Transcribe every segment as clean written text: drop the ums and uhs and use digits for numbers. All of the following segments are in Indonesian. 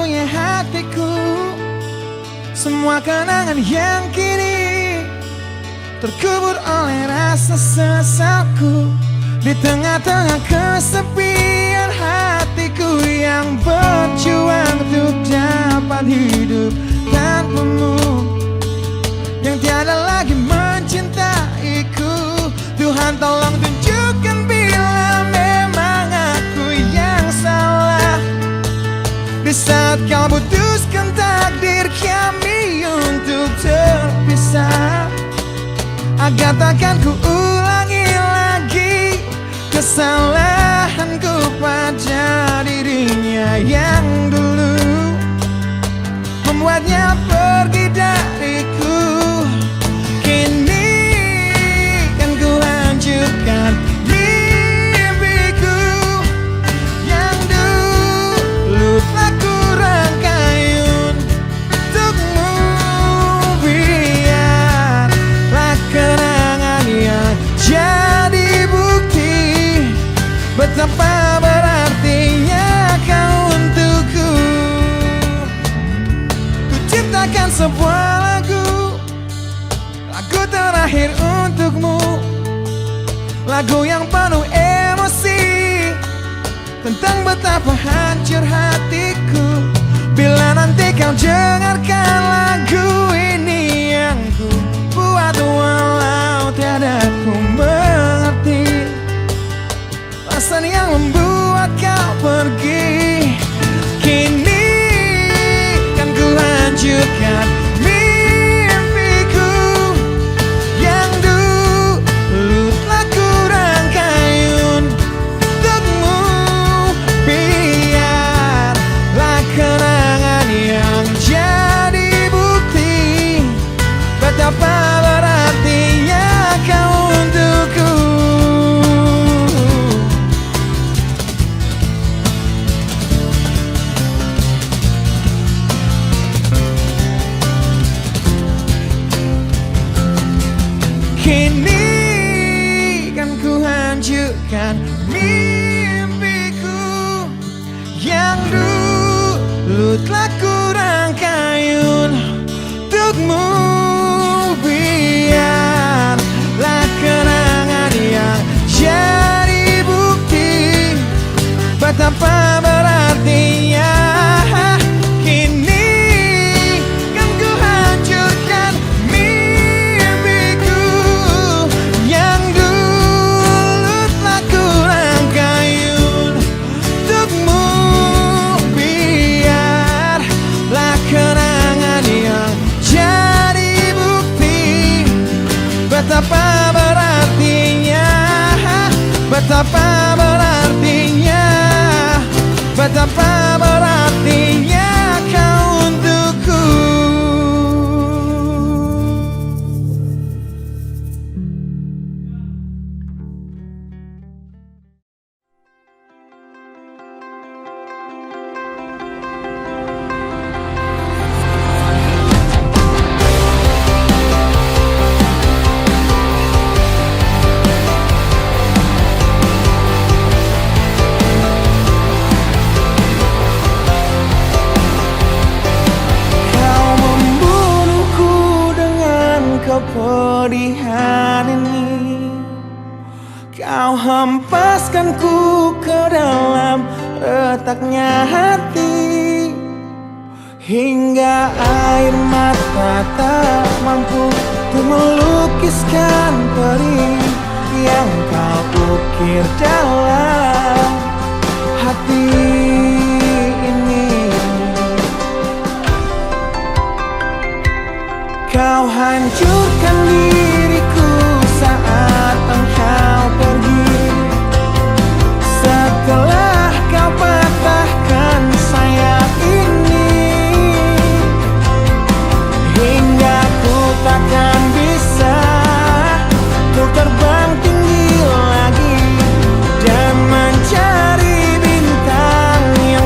satu-satunya hatiku. Semua kenangan yang kini terkubur oleh rasa sesalku. Di tengah-tengah kesepian hatiku yang berjuang untuk dapat hidup tanpamu, yang tiada lagi mencintaiku. Tuhan tolong tunjukkan bila memang aku yang salah. Di saat kau putuskan takdir kami untuk terpisah, agar takkan ku ulangi lagi kesalahanku pada dirinya yang dulu membuatnya pergi dariku. Kini kan ku hancurkan mimpiku yang dulu telah ku rangkai untukmu. Biarlah kenangan yang jadi bukti betapa berartinya kau untukku. Ku ciptakan sebuah lagu terakhir untukmu, lagu yang penuh emosi tentang betapa hancur hatiku. Bila nanti kau dengarkan lagu ini yang ku buat, walau tiada ku mengerti alasan yang membuat kau pergi. Kini kan ku hancurkan mimpiku yang dulu telah ku rangkai untukmu. Biarlah kenangan yang jadi bukti betapa berartinya kau untukku. Kini kan ku hancurkan mimpiku yang dulu telah ku rangkai untukmu. Biarlah kenangan yang jadi bukti betapa berartinya. Kini kan ku hancurkan mimpiku yang dulu telah ku rangkai untukmu. Biarlah kenangan yang jadi bukti betapa berartinya, betapa berartinya, betapa berartinya kau untukku. Kepedihan ini kau hempaskanku ke dalam retaknya hati, hingga air mata tak mampu untuk melukiskan perih yang kau ukir dalam hati ini. Kau hancurkan diriku saat engkau pergi, setelah kau patahkan sayap ini, hingga ku takkan bisa untuk terbang tinggi lagi dan mencari bintang yang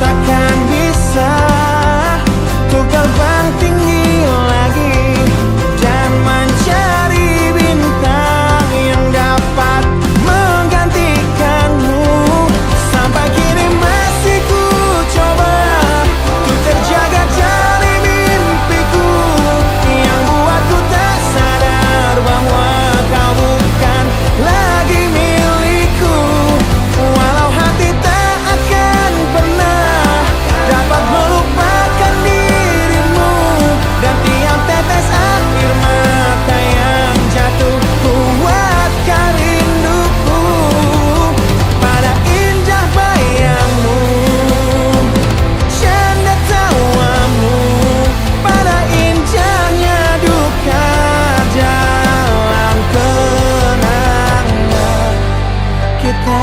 takkan bisa untuk terbang tinggi lagi dan mencari bintang yang dapat menggantikanmu. Sampai kini masih ku coba untuk terjaga dari mimpiku yang buatku tak sadar bahwa kau bukan lagi milikku. Walau hati tak akan pernah dapat melupakan dirimu, dan tiap tetes air mata yang jatuh kuatkan rinduku pada indah bayangmu, canda tawamu, pada indahnya duka dalam kenangan kita.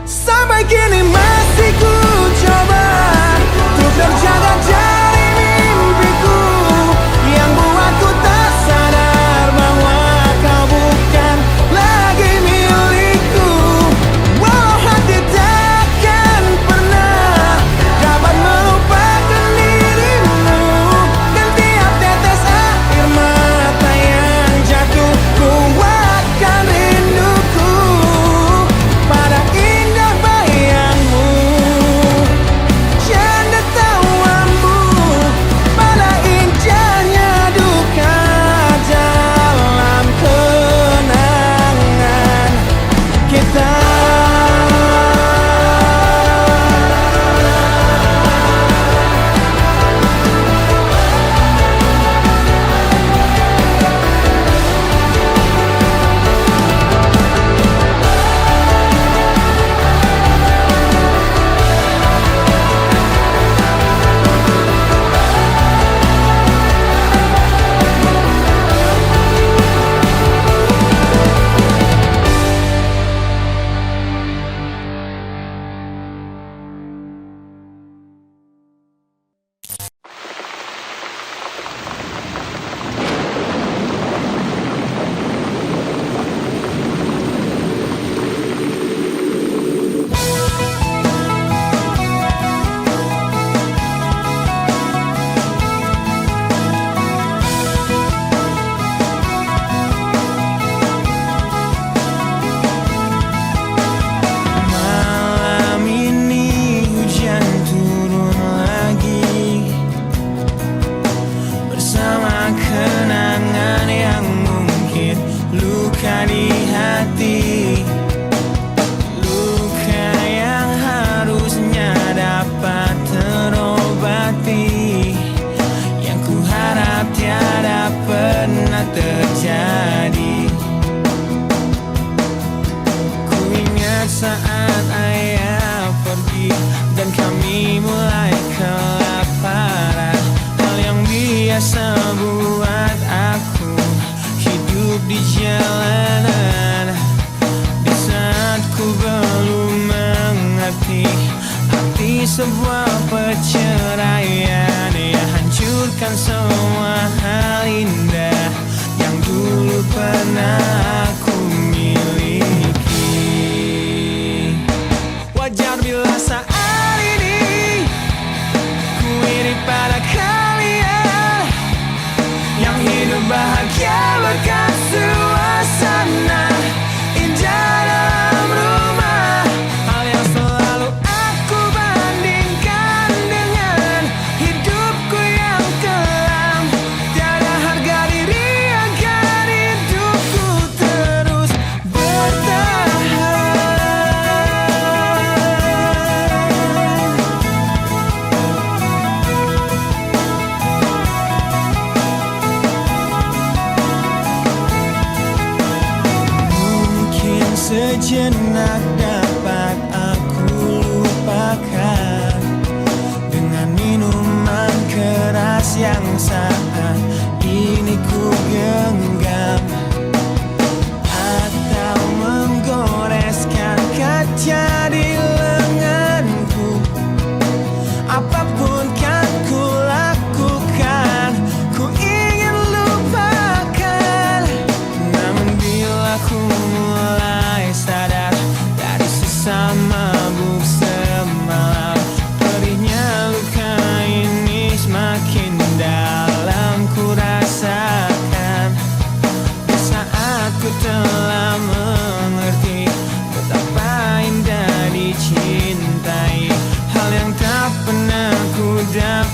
Sampai kini masih ku coba untuk terjaga dari mimpiku yang buatku tak sadar bahwa kau bukan lagi milikku. Walau hati takkan pernah dapat melupakan dirimu, dan tiap tetes air mata yang jatuh kuatkan rinduku pada indah bayangmu, canda tawamu, pada indahnya duka dalam kenangan kita. Malam ini hujan turun lagi bersama kenangan yang mungkin luka di hati, luka yang harusnya dapat terobati, yang ku harap tiada pernah terjadi. Ku ingat saat ayah pergi dan kami mulai kelaparan, hal yang biasa buat aku hidup di jalanan. Di saat ku belum mengerti arti sebuah perceraian yang hancurkan semua hal indah yang dulu pernah aku miliki. Wajar bila saat ini ku iri pada kalian yang hidup bahagia berkat suasana indah dalam rumah. Hal yang selalu aku bandingkan dengan hidupku yang kelam, tiada harga diri agar hidupku terus bertahan.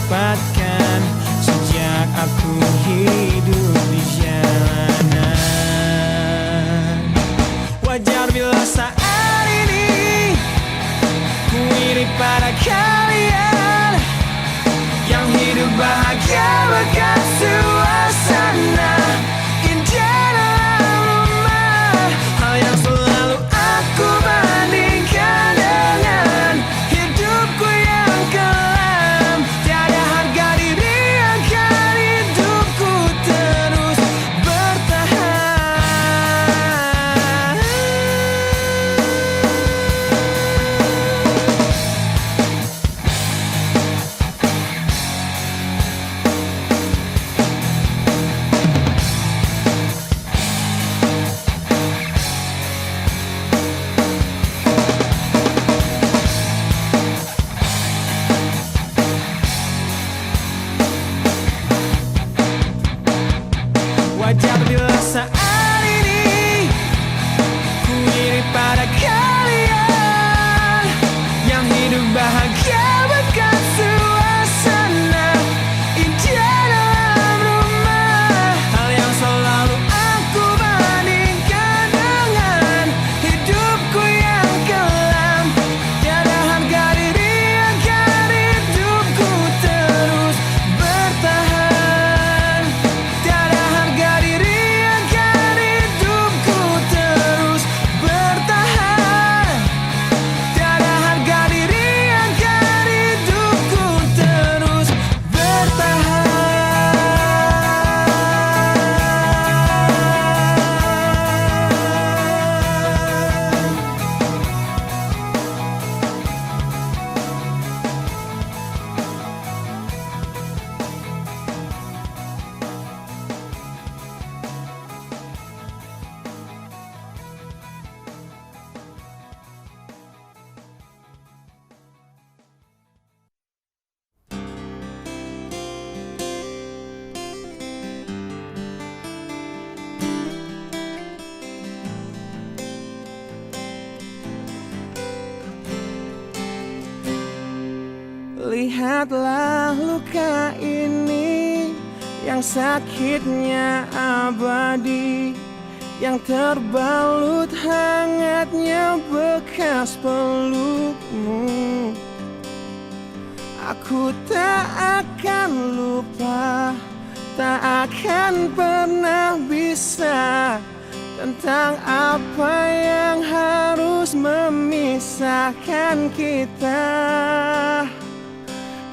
dapatkan sejak aku hidup di jalanan. Wajar bila saat ini ku iri pada kalian yang hidup bahagia bahkan suasana indah dalam rumah. Hal yang selalu aku bandingkan dengan hidupku yang kelam. Tiada harga diri akan hidupku terus bertahan. Wajar bila saat ini ku iri pada kalian yang hidup bahagia bahkan suasana indah dalam rumah. Hal yang selalu aku bandingkan dengan hidupku yang kelam. Tiada harga diri agar hidupku terus bertahan. Tiada harga diri agar hidupku terus bertahan. Tiada harga diri agar hidupku terus bertahan. Lihatlah luka ini yang sakitnya abadi, yang terbalut hangatnya bekas pelukmu. Aku tak akan lupa, tak akan pernah bisa tentang apa yang harus memisahkan kita.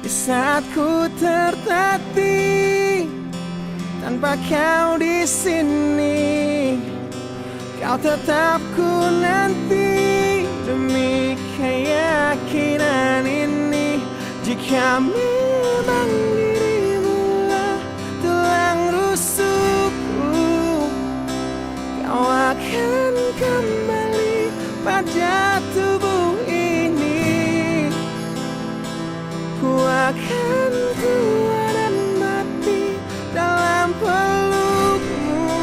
Di saat ku tertatih tanpa kau di sini, kau tetap ku nanti demi keyakinan ini. Jika memang dirimulah tulang rusukku, kau akan kembali pada tubuh ini. Ku akan tua dan mati dalam pelukmu.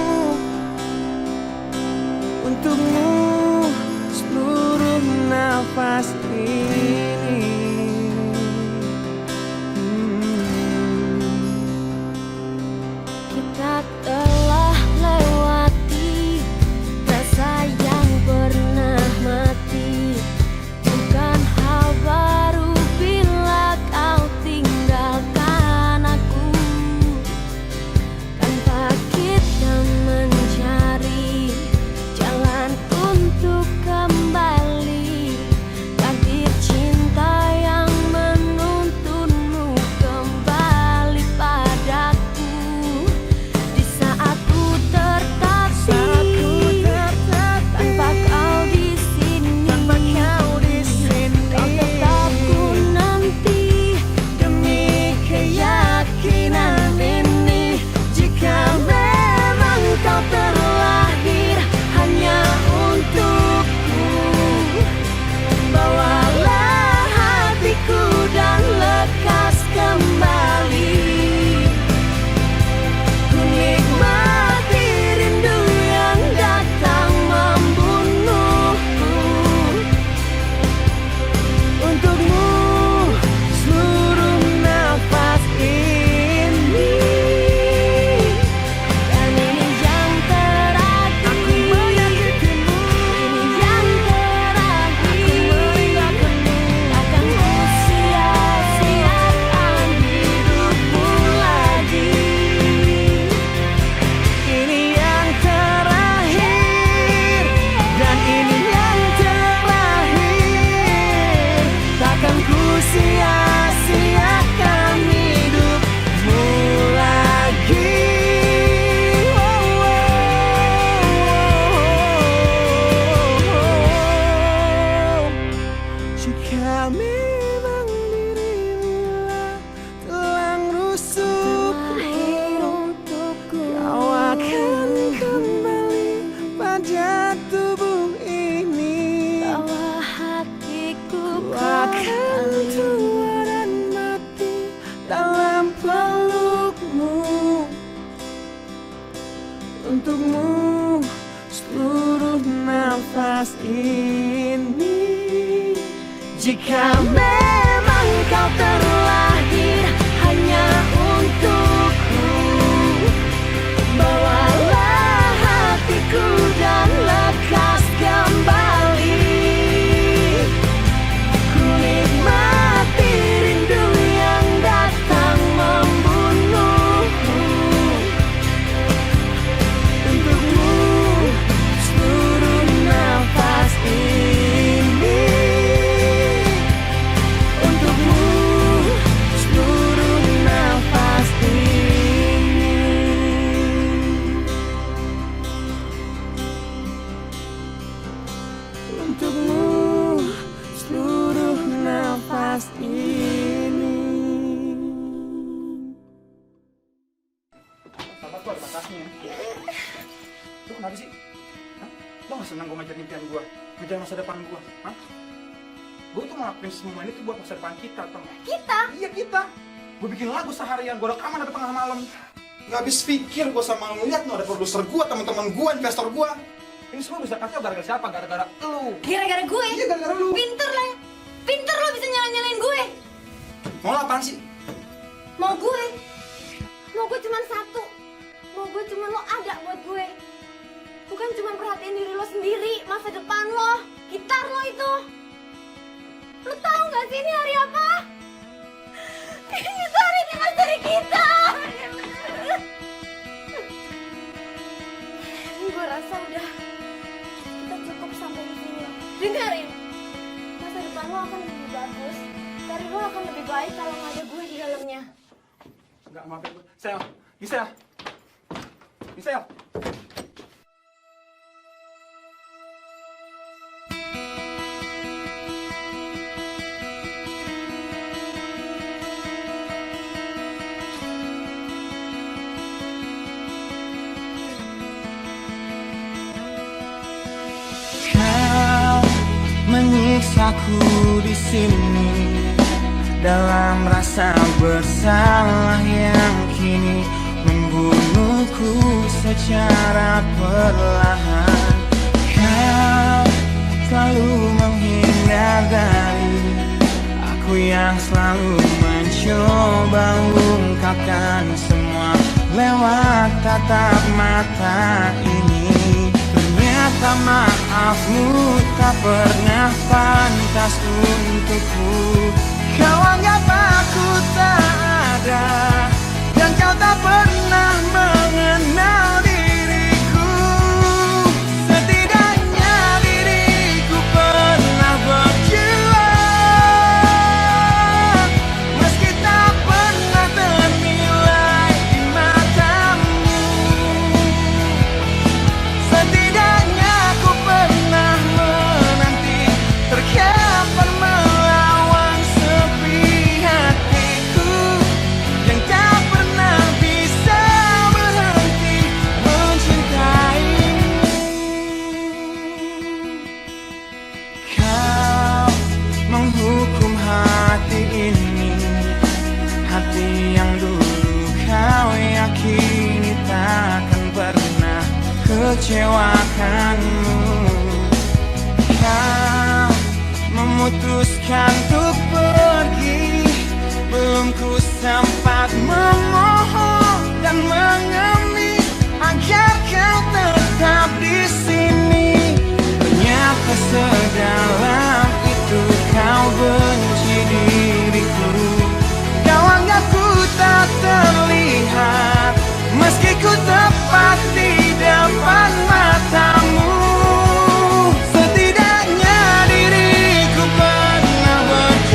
Untukmu seluruh nafas ini. Kita telah lewati rasa yang pernah mati. Bukan hal baru bila kau tinggal kenapa sih? Hah? Lo gak senang gue ngejar impian gue, ngejar masa depan gue? Hah? Gue tuh ngelakuin semua ini tuh buat masa depan kita, tau gak? Kita? Iya kita. Gue bikin lagu seharian, gue rekaman sampai tengah malam. Gak habis pikir gue sama ngeliat no, ada produser gue, teman-teman gue, investor gue. Ini semua bisa kacau gara-gara siapa? Gara-gara lu. Gara-gara gue? Iya gara-gara lu. Pinter lah. Pinter lo bisa nyalain gue. Mau lo apaan sih? Mau gue cuma satu. Mau gue cuma lo ada buat gue. Bukan cuma perhatiin diri lo sendiri, masa depan lo, gitar lo itu. Lo tahu nggak sih ini hari apa? Ini tuh hari anniversary kita. Gue rasa udah kita cukup sampai di sini. Dengerin, masa depan lo akan lebih bagus. Karir lo akan lebih baik kalau nggak ada gue di dalamnya. Enggak, maafin gue. Gisel. Kau menyiksaku di sini dalam rasa bersalah yang kini membunuhku secara perlahan. Kau selalu menghindar dari aku yang selalu mencoba ungkapkan semua lewat tatap mata ini. Ternyata maafmu tak pernah pantas untukku. Kau anggap aku tak ada, dan kau tak pernah mengenal diriku. Setidaknya diriku pernah berjuang, meski tak pernah ternilai di matamu. Setidaknya aku pernah menanti, terkapar melawan sepi hatiku yang tak pernah bisa berhenti mencintaimu. Kau menghukum hati ini, hati yang dulu kau yakini takkan pernah kecewakanmu. Kau memutuskan untuk pergi, belum ku sempat memohon dan mengemis agar kau tetap di sini. Ternyata sedalam itu kau benci diriku. Kau anggap ku tak terlihat, meski ku tepat di depan matamu. Setidaknya diriku pernah berjuang,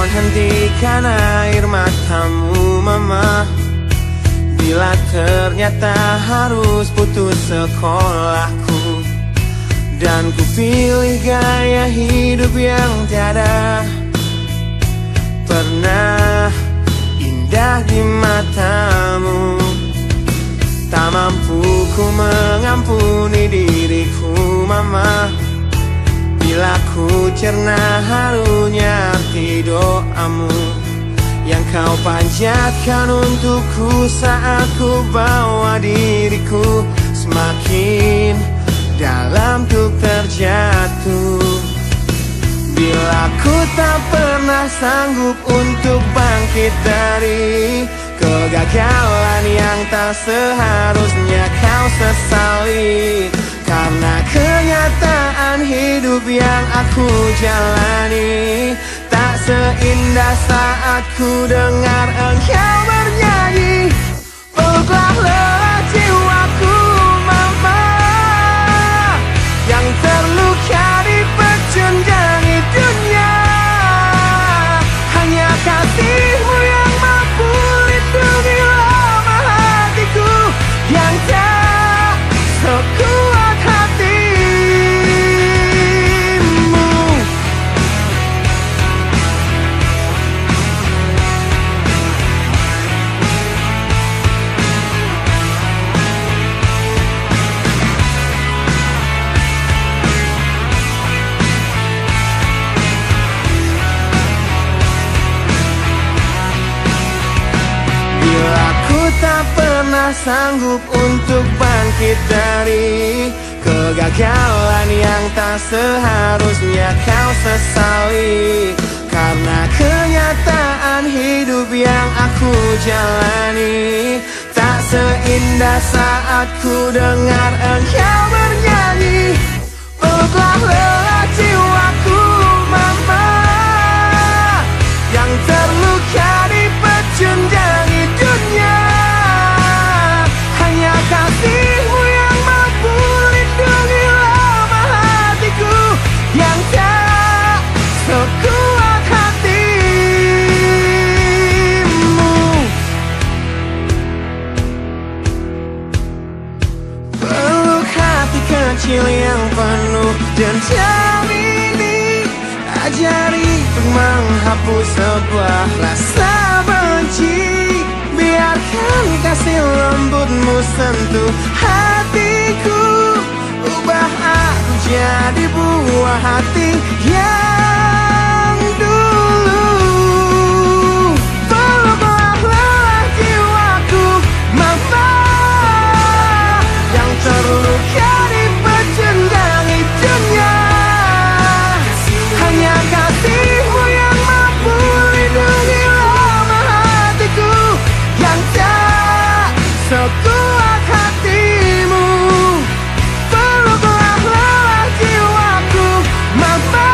Mohon hentikan air matamu mama, bila ternyata harus putus sekolahku, dan ku pilih gaya hidup yang tiada pernah indah di matamu. Tak mampu ku mengampuni diriku mama, bila ku cerna harunya arti doamu yang kau panjatkan untukku saat ku bawa diriku semakin dalam untuk terjatuh. Bila ku tak pernah sanggup untuk bangkit dari kegagalan yang tak seharusnya kau sesali, karena kenyataan hidup yang aku jalani tak seindah saat ku dengar engkau bernyanyi. Peluklah lelah jiwaku mama, yang terluka di pecundangi dunia. Hanya kasihmu yang mampu lindungi lemah hatiku yang tak sekuat hatimu. Bila ku tak pernah sanggup untuk bangkit dari kegagalan yang tak seharusnya kau sesali, karena kenyataan hidup yang aku jalani tak seindah saat ku dengar engkau bernyanyi. Peluklah lelah jiwaku mama, yang terluka di pecundangi dunia. Hanya kasihmu yang mampu lindungi lemah hatiku yang tak sekuat hatimu. Peluk hati kecil yang penuh dendam ini, ajari untuk menghapus sebuah rasa benci. Biarkan kasih lembutmu sentuh hatiku, ubah aku jadi buah hati yang dulu. Peluklah lelah jiwaku mama, yang terluka di pecundangi dunia. Hanya kasihmu yang mampu lindungi lemah hatiku yang tak sekuat hatimu. Peluklah lelah jiwaku mama,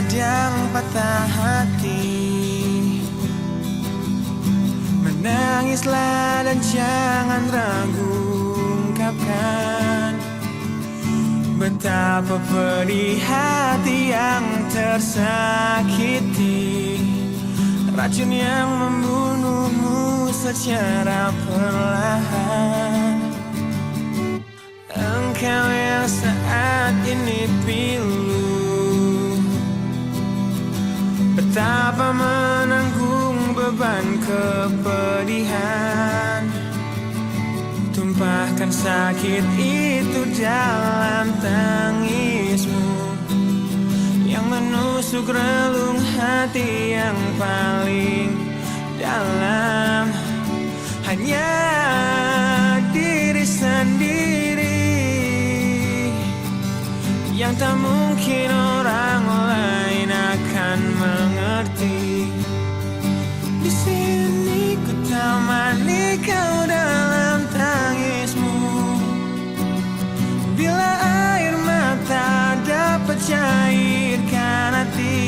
sedang patah hati, menangislah dan jangan ragu ungkapkan betapa pedih hati yang tersakiti, racun yang membunuhmu secara perlahan. Engkau yang saat ini pilu, betapa menanggung beban kepedihan, tumpahkan sakit itu dalam tangismu yang menusuk relung hati yang paling dalam. Hanya diri sendiri yang tak mungkin orang lain akan mengerti. Di sini ku temani kau dalam tangismu, bila air mata dapat cairkan hati,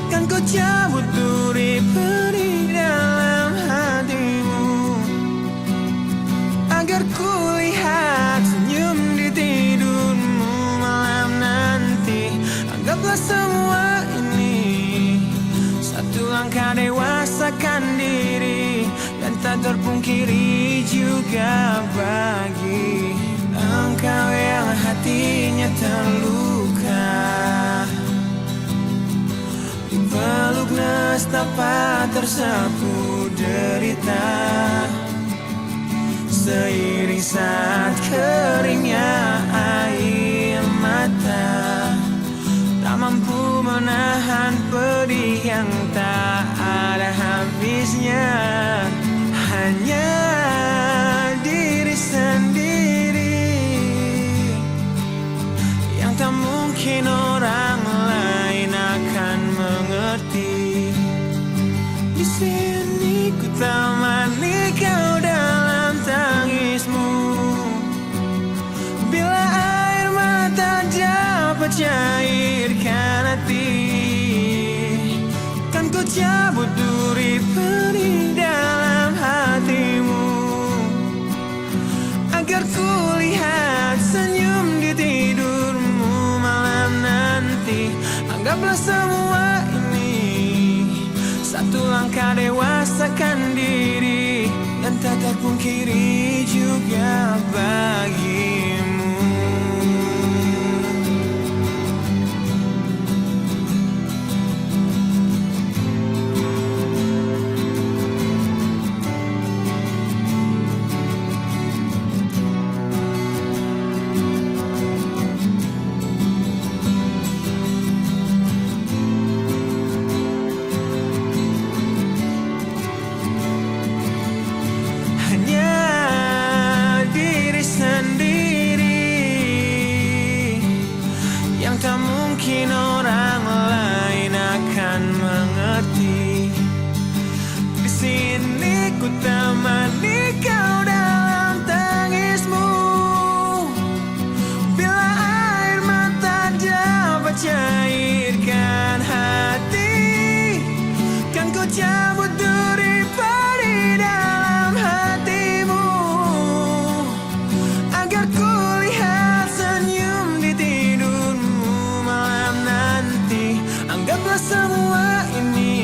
kan ku cabut duri pedih dalam hatimu, agar ku lihat senyum di tidurmu malam nanti. Anggaplah semua ini satu langkah dewasakan diri, dan tak terpungkiri juga bagi engkau yang hatinya terluka, dipeluk nestapa tersapu derita, seiring saat keringnya air mata, tak mampu menahan pedih yang tak ada habisnya. Hanya diri sendiri yang tak mungkin orang lain akan mengerti. Di sini ku temani kau dalam tangismu, bila air mata dapat cairkan hati, kan ku cabut duri pedih dalam hatimu, agar ku lihat senyum di tidurmu malam nanti. Anggaplah semua ini satu langkah dewasakan diri, dan tak terpungkiri juga bagimu. Mungkin orang lain akan mengerti. Di sini ku temani kau dalam tangismu, bila air mata dapat cairkan hati, kan ku cabut duri pedih dalam hatimu, agar ku lihat senyum di tidurmu malam nanti. Anggaplah semua ini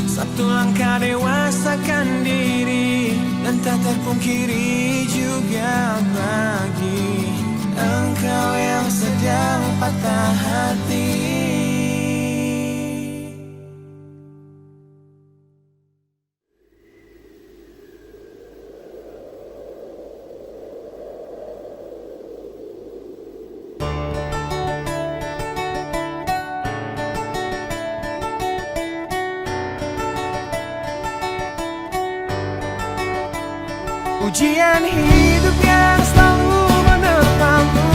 satu langkah dewasakan diri, dan tak terpungkiri juga bagi engkau yang sedang patah hati. Ujian hidup yang selalu menerpamu,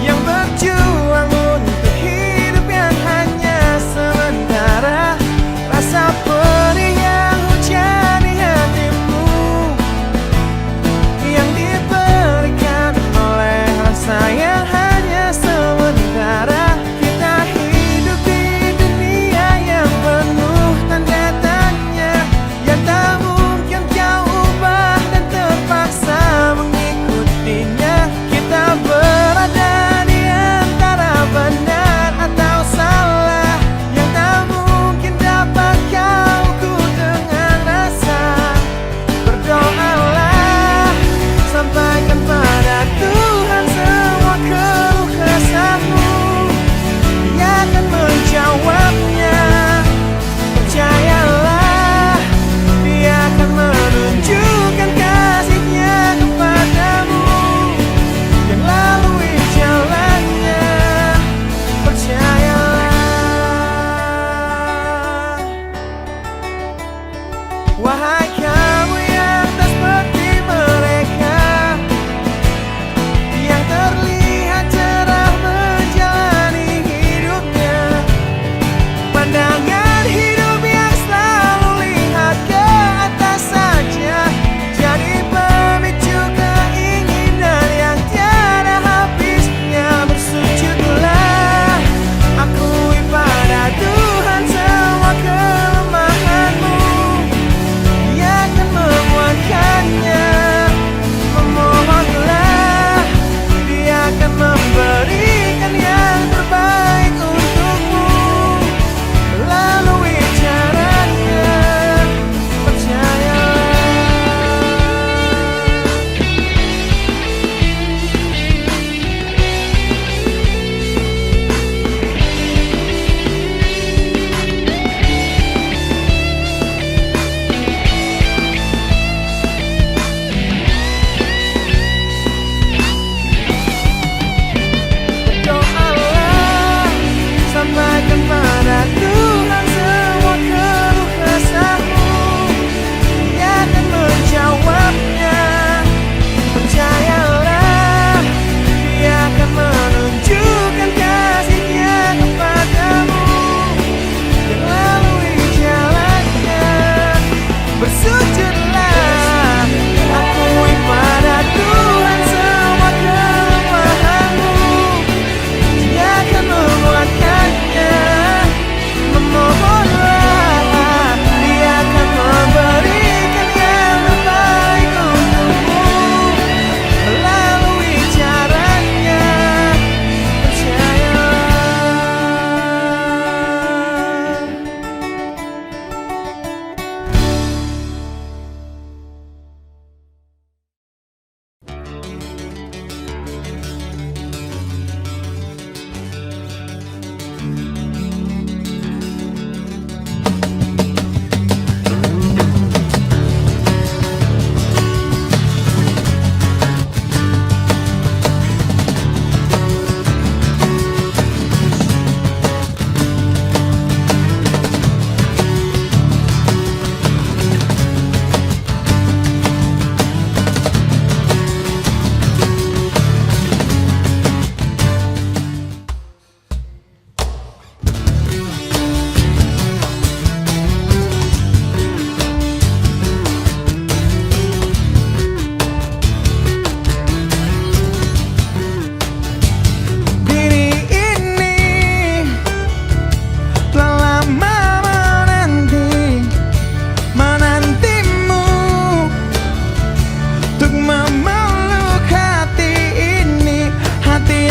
yang berjuang untuk hidup yang hanya sementara, rasa perih yang hujan di hatimu, yang diberikan oleh rasa yang hanya sementara.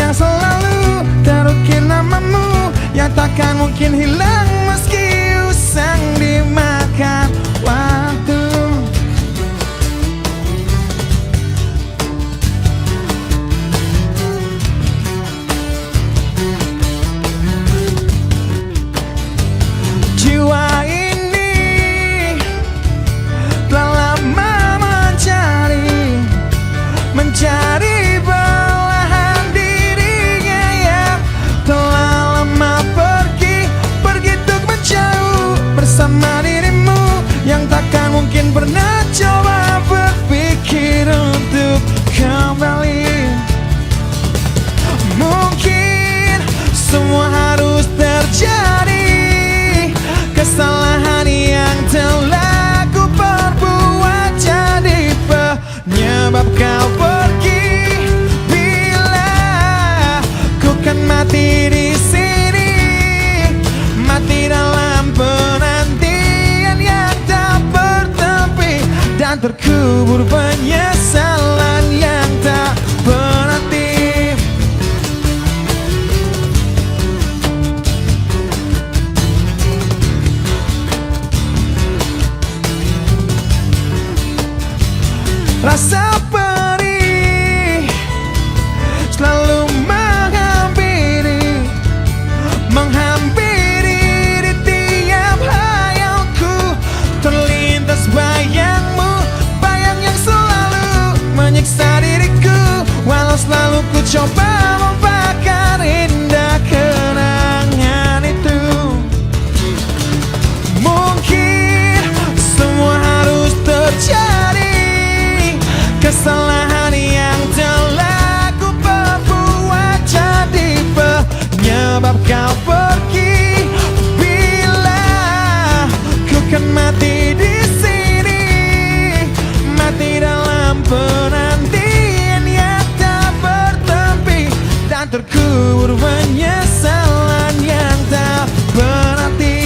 yang selalu terukir namamu, yang takkan mungkin hilang meski usang dimakan waktu. Jiwa ini telah lama mencari belahan dirinya yang telah lama pergi untuk menjauh bersama dirimu, yang takkan mungkin pernah coba berpikir untuk kembali. Mungkin semua harus terjadi, kesalahan yang telah ku perbuat jadi penyebab kau pergi. Bila ku kan mati di sini, mati dalam penantian yang tak bertepi, dan terkubur penyesalan yang tak berarti. Rasa perih selalu menghampiri di tiap hayalku. Terlintas bayangmu, bayang yang selalu menyiksa diriku, walau selalu ku coba membakar indah kenangan itu. Mungkin semua harus terjadi, kesalahan yang telah ku perbuat jadi penyebab kau pergi. Bila ku kan mati di sini, mati dalam penantian yang tak bertepi, dan terkubur penyesalan yang tak berarti.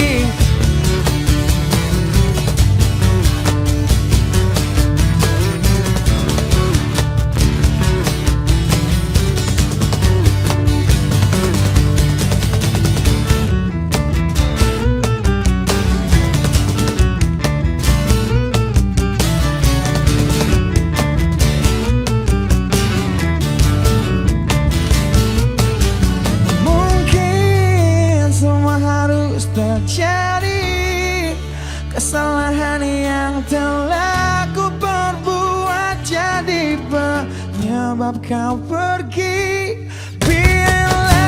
Terjadi, kesalahan yang telah ku perbuat jadi penyebab kau pergi. Bila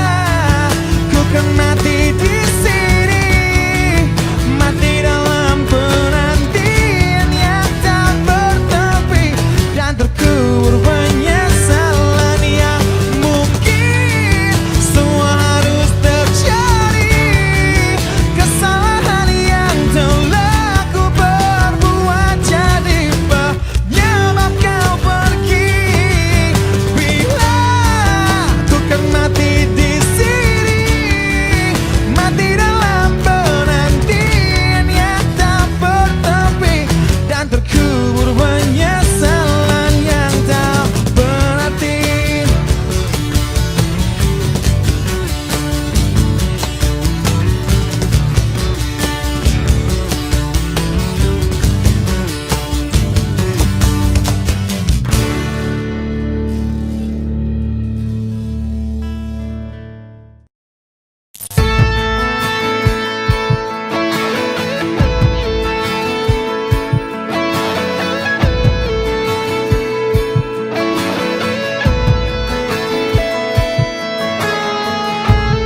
ku kan mati di sini, mati dalam penantian yang tak bertepi, dan terkubur penyesalan yang mungkin semua harus terjadi, kesalahan yang telah ku perbuat jadi penyebab kau pergi. Bila ku kan mati di sini, mati dalam penantian yang tak bertepi, dan terkubur penyesalan yang tak berarti.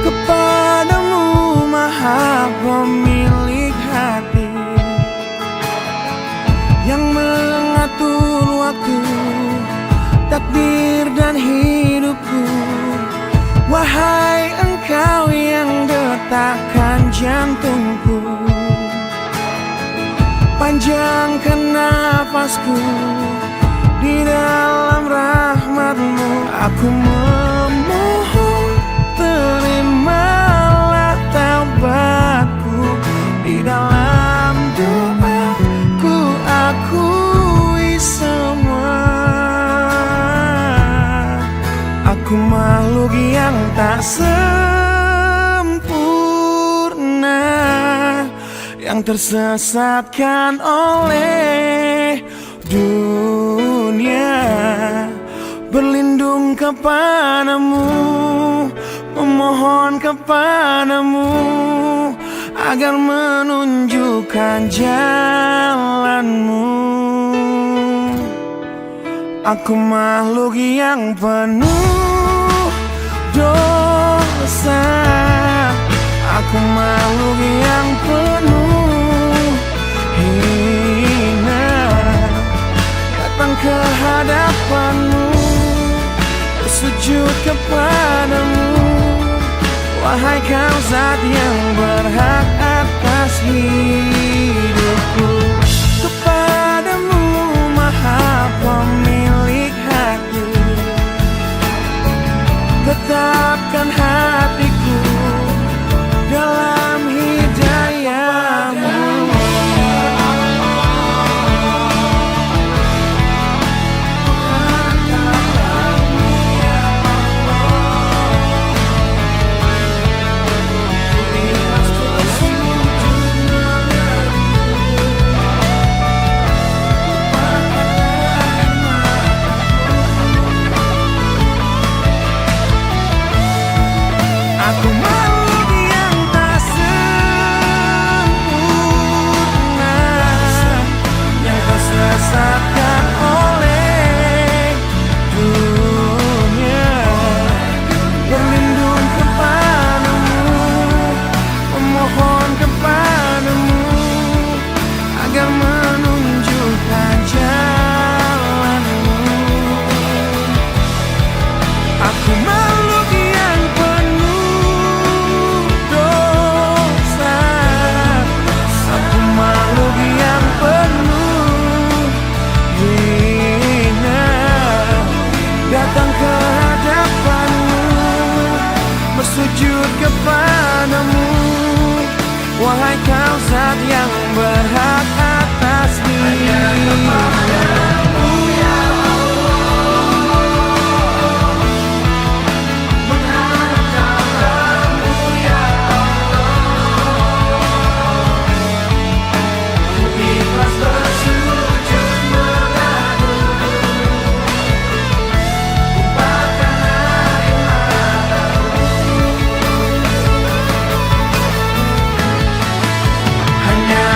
Kepadamu Maha Pemilik hati, yang mengatur waktu, takdir dan hidupku. Wahai Engkau yang detakkan jantungku, panjangkan nafasku di dalam rahmat-Mu. Aku memohon, terimalah taubatku. Di dalam doaku akui semua. Aku makhluk yang tak sempurna, yang tersesatkan oleh dunia. Berlindung kepadamu, memohon kepadamu agar menunjukkan jalanmu. Aku makhluk yang penuh dosa, aku makhluk yang penuh hina, datang ke hadapanmu, bersujud kepadamu, wahai kau zat yang berhak atas hidupku. Kepadamu Maha Pemilik hati, tetapkan hatiku dalam hidayahmu. Aku makhluk yang tak sempurna, yang tersesatkan oleh dunia. Berlindung kepadamu, memohon kepadamu agar menunjukkan jalanmu. Aku makhluk yang penuh dosa, aku makhluk yang penuh hina, datang ke hadapanmu, bersujud kepadamu, wahai kau zat yang berhak atas dirimu.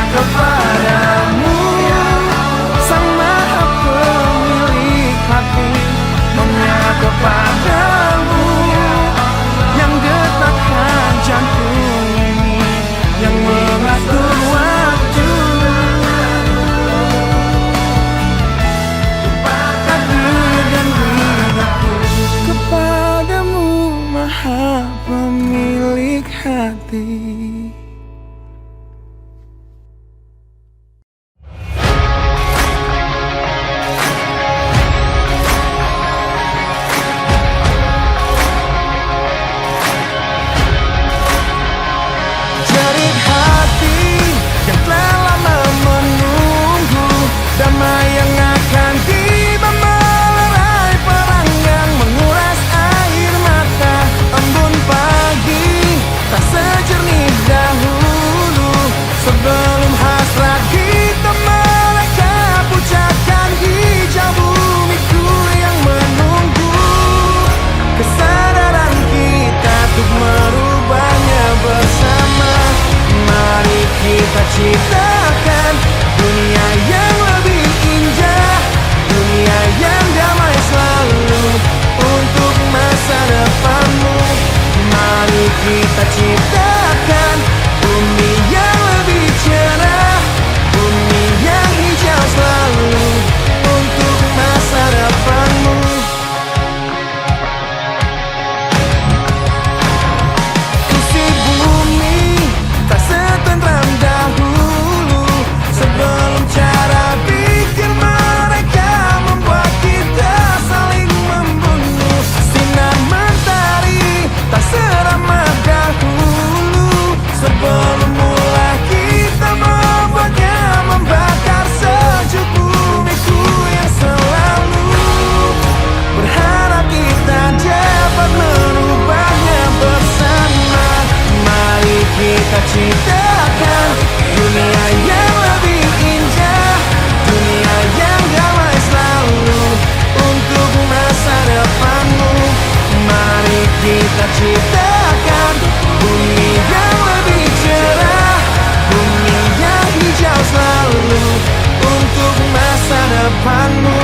Kepadamu Sang Maha Pemilik hati, hanya kepadamu yang getarkan jantung ini, yang mengatur waktu, takdir dan hidupku. Kepadamu Maha Pemilik hati. Damai yang akan tiba melerai perang yang menguras air mata. Embun pagi tak sejernih dahulu, sebelum hasrat kita mereka pucakan hijau bumiku yang menunggu. Kesadaran kita untuk merubahnya bersama. Mari kita ciptakan dunia yang lebih indah, dunia yang damai selalu untuk masa depanmu. Mari kita ciptakan bumi yang lebih cerah, bumi yang hijau selalu untuk masa depanmu. Isi bumi tak setentram dahulu, sebelum cara pikir mereka membuat kita saling membunuh. Sinar mentari tak seramah dahulu, kita ciptakan dunia yang lebih indah, dunia yang damai selalu untuk masa depanmu. Mari kita ciptakan bumi yang lebih cerah, bumi yang hijau selalu untuk masa depanmu.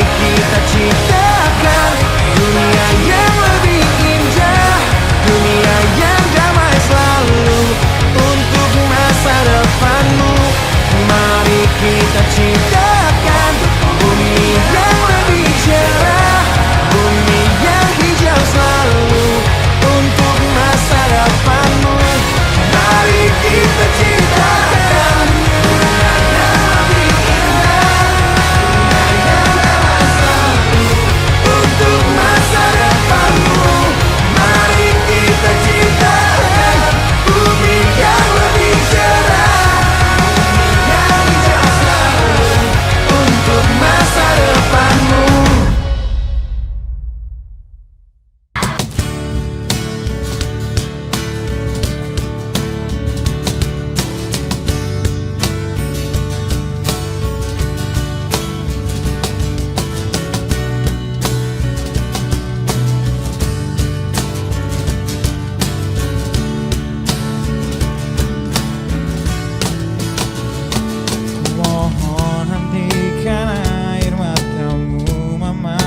Kita ciptakan dunia yang lebih indah, dunia yang damai selalu untuk masa depanmu. Mari kita ciptakan bumi yang lebih cerah, bumi yang hijau selalu untuk masa depanmu. Mari kita ciptakan dunia yang lebih indah, untuk masa depanmu. Mari kita ciptakan bumi yang lebih cerah, bumi yang hijau selalu untuk masa depanmu. Mohon hentikan air matamu mama,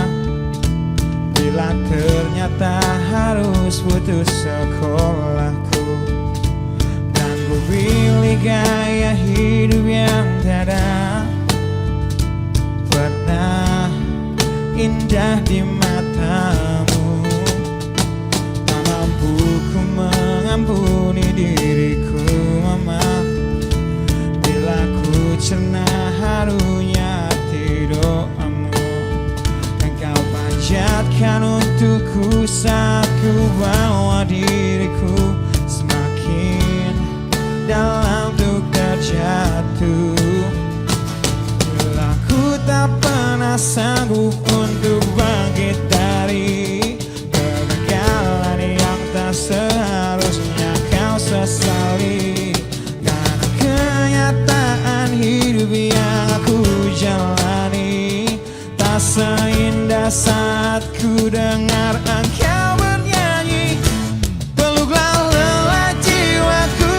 bila ternyata harus putus sekolahku, dan ku pilih gaya hidup yang tiada pernah indah di matamu. Tak mampu ku mengampuni diriku mama, bila ku cerna harunya hati doamu yang kau panjatkan untukku saat ku bawa diriku semakin dalam untuk terjatuh. Bila ku tak pernah sanggup untuk bangkit dari kegagalan yang tak seharusnya kau sesali, karena kenyataan hidup yang aku jalani tak seindah saat ku dengar engkau bernyanyi. Peluklah lelah jiwaku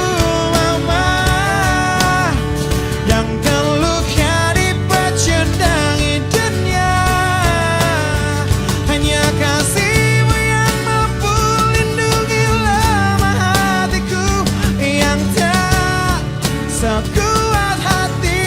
mama, yang terluka dipecundangi dunia. Hanya kasihmu yang mampu lindungi lemah hatiku yang tak sekuat hatimu.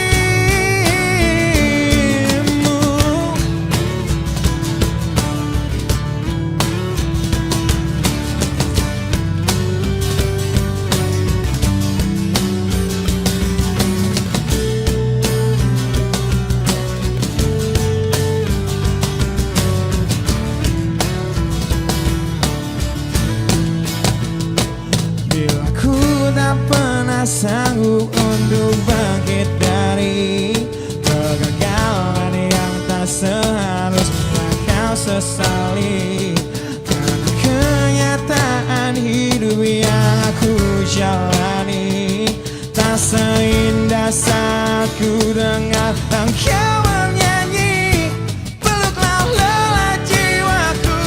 Bila ku tak pernah sanggup untuk bangkit dari kegagalan yang tak seharusnya kau sesali, karena kenyataan hidup yang aku jalani tak seindah saat ku dengar engkau bernyanyi. Peluklah lelah jiwaku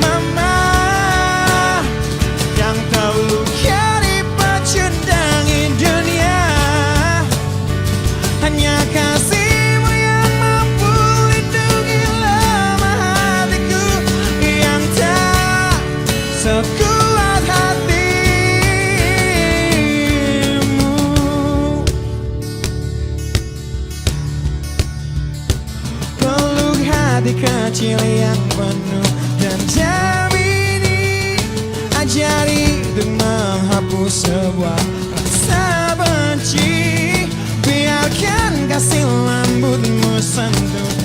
mama, yang terluka dipecundangi dunia. Hanya kasihmu yang mampu lindungi lemah hatiku yang tak sekuat hatimu. Peluk hati kecil yang penuh dendam ini, ajari untuk menghapus sebuah rasa benci. Biarkan kasih lembutmu sentuh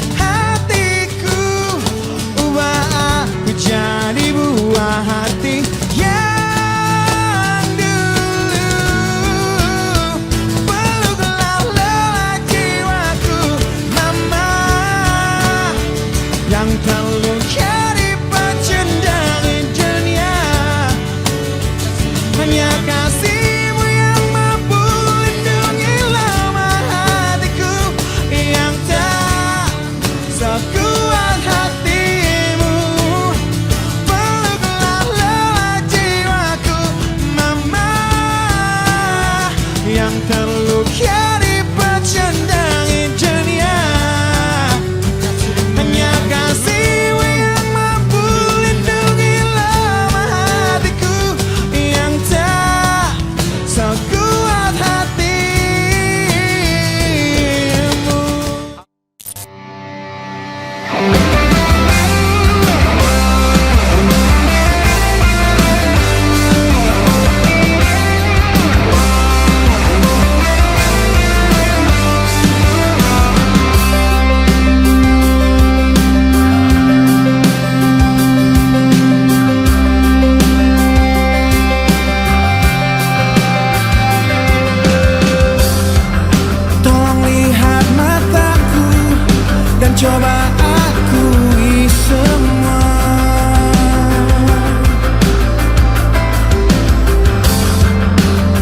coba akui semua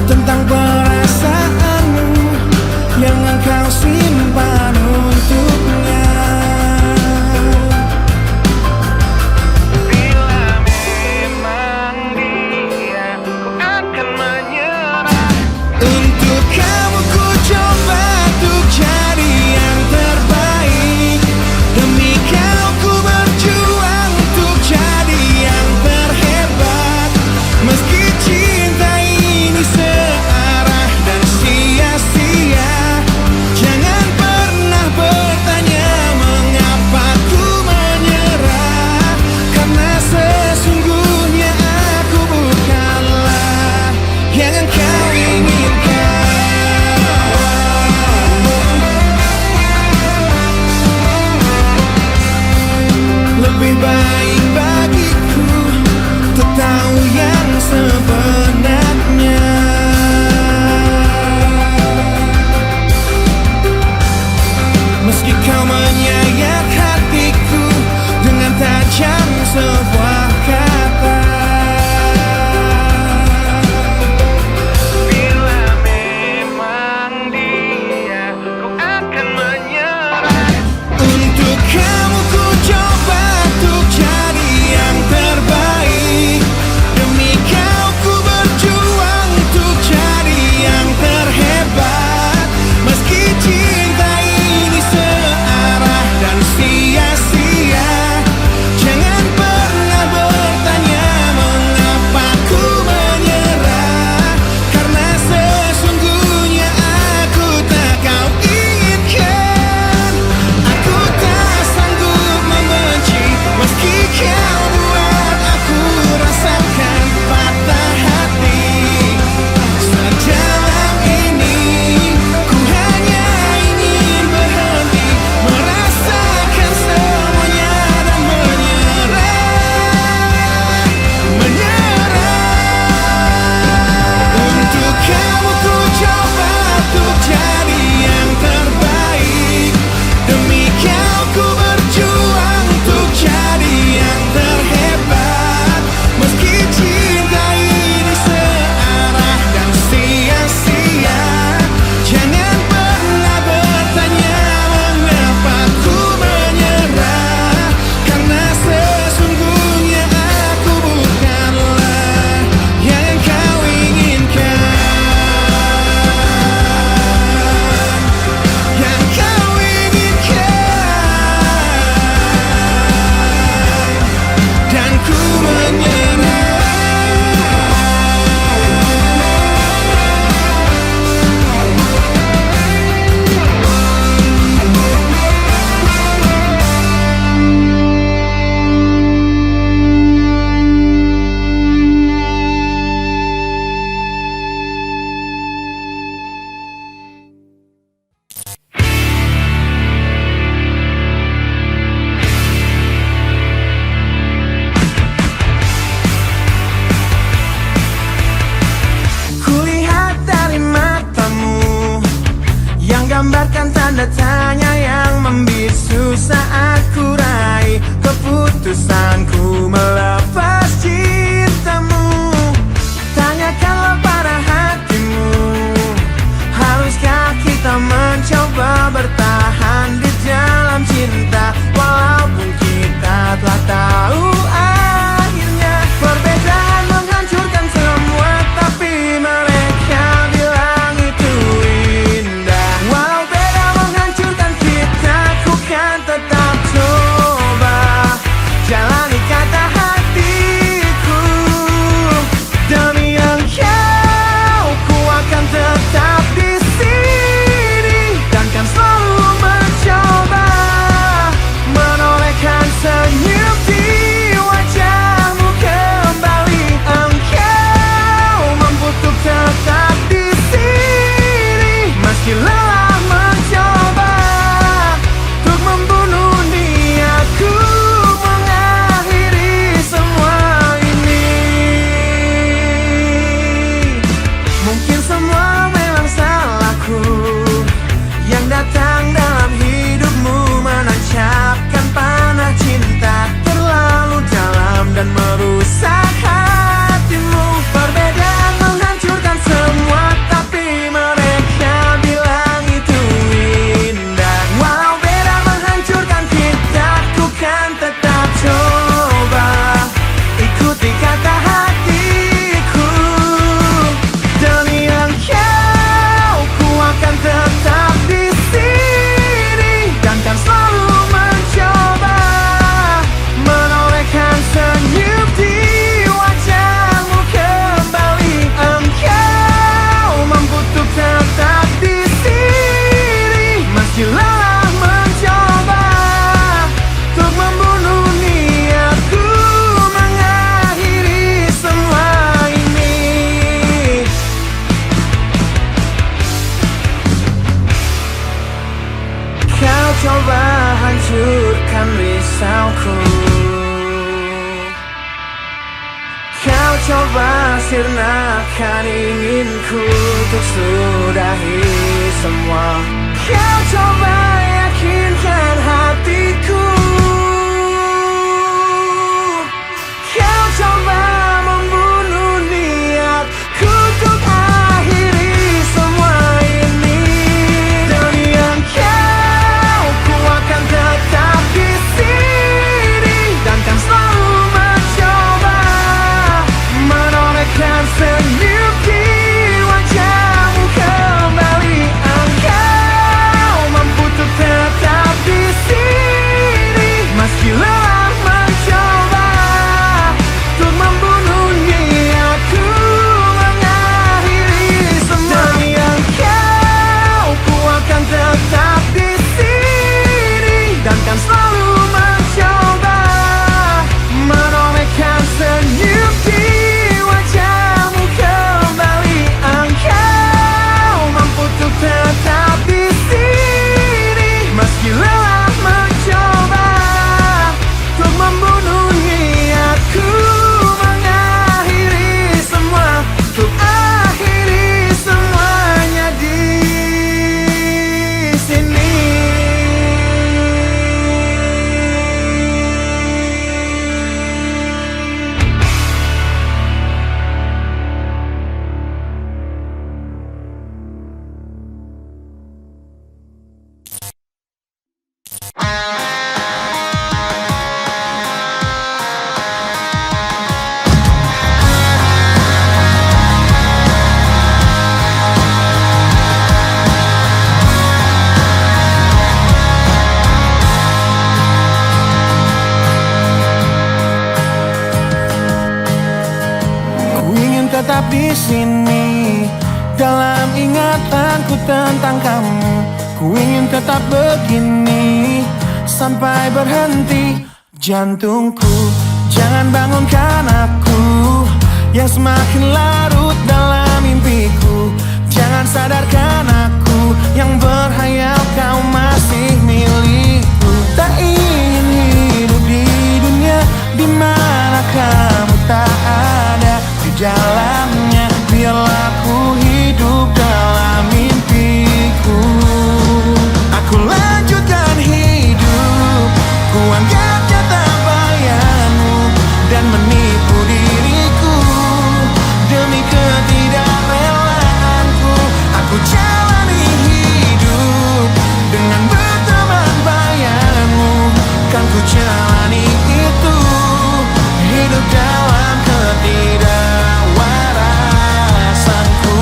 tentang perasaanmu yang engkau simpan untuknya. Bila memang dia, ku akan menyerah. Untuk kamu ku coba untuk jadi yang terbaik. Demi kau ku berjuang untuk jadi yang terhebat. Meski cinta ini searah dan sia-sia, jangan pernah bertanya mengapa ku menyerah. Karena sesungguhnya aku bukanlah yang engkau inginkan. Lebih baik bagiku untuk tahu yang sebenarnya. Meski kau menyayat hatiku dengan tajam sebuah kata. Bila memang dia, ku akan menyerah. Untuk kamu ku coba untuk jadi yang terbaik. Demi kau ku berjuang untuk jadi yang terhebat. Meski cinta ini searah dan sia-sia, jangan pernah bertanya mengapa ku menyerah. Karena sesungguhnya aku tak kau inginkan. Aku tak sanggup membenci meski kau buat aku rasakan patah hati. Sedalam ini ku hanya ingin berhenti merasakan semuanya dan menyerah. Untuk kamu ku coba untuk jadi yang terbaik. Demi kau ku berjuang untuk jadi yang terhebat. Meski cinta ini searah dan sia-sia, jangan pernah bertanya mengapa ku menyerah. Karena sesungguhnya aku bukanlah yang kau inginkan. Yang kau inginkan. Dan ku menyerah. Kulihat dari matamu yang gambarkan tanda tanya yang membisu saat ku raih keputusanku melepas cintamu. Tanyakanlah pada hatimu, haruskah kita mencoba bertahan di dalam cinta walaupun kita telah tahu akhirnya perbedaan menghancurkan semua, tapi mereka bilang itu indah. Walau beda menghancurkan kita, ku kan tetap coba jalani kata hatiku. Demi engkau ku akan tetap di sini dan kan selalu meski lelah mencoba untuk membunuh niatku mengakhiri semua ini. Kau coba hancurkan risauku, kau coba sirnakan inginku untuk sudahi semua. Kau coba yakinkan hatiku, kau coba membunuh niatku untuk akhiri semua ini. Dan kau, ku akan tetap di sini dan kan selalu mencoba menorehkan senyum di wajahmu kembali. Engkau mampu untuk tetap di sini meski lelah mencoba untuk membunuh niatku mengakhiri semua. Demi engkau, ku akan tetap di sini dan kan selalu mencoba menorehkan senyum di wajahmu kembali. Engkau mampu untuk tetap di sini meski lelah mencoba untuk membunuh niatku mengakhiri semua, untuk akhiri semuanya di sini. Ku ingin tetap di sini dalam ingatanku tentang kamu. Ku ingin tetap begini sampai berhenti jantungku. Jangan bangunkan aku yang semakin larut dalam mimpiku. Jangan sadarkan aku yang berhayal kau masih milikku. Tak ingin hidup di dunia di mana kamu tak ada di dalamnya. Biarlah ku hidup dalam mimpiku. Aku lanjutkan hidup, ku anggap nyata bayanmu dan menipu diriku demi ketidakrelaanku. Aku jalani hidup dengan berteman bayanmu. Kan ku jalani itu, hidup dalam ketidakwarasanku.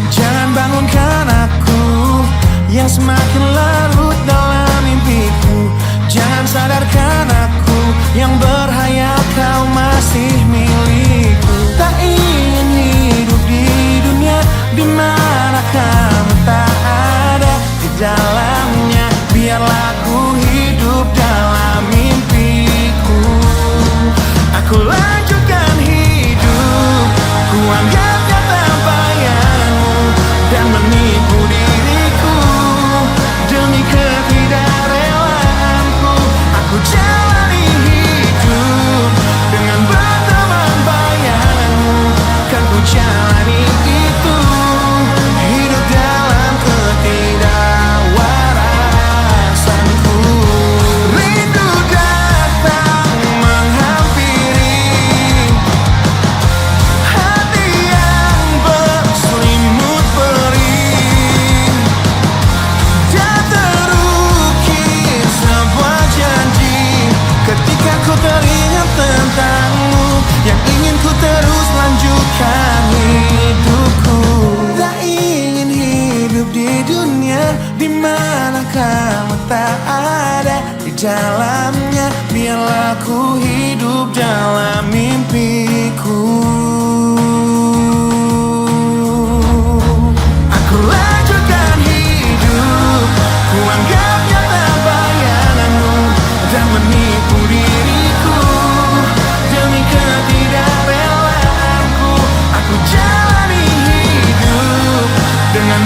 Jangan bangunkan aku yang semakin larut dalam mimpiku. Jangan sadarkan aku yang berhayal kau masih milikku. Tak ingin hidup di dunia di mana kamu tak ada di dalamnya. Biarlah ku hidup dalam mimpiku. Aku lanjutkan hidup, ku anggap nyata bayanmu dan menipu diriku demi kamu tak ada di dalamnya. Biarlah ku hidup dalam mimpiku. Aku lanjutkan hidup, ku anggap nyata bayanganmu dan menipu diriku demi ketidakrelaanku. Aku jalani hidup dengan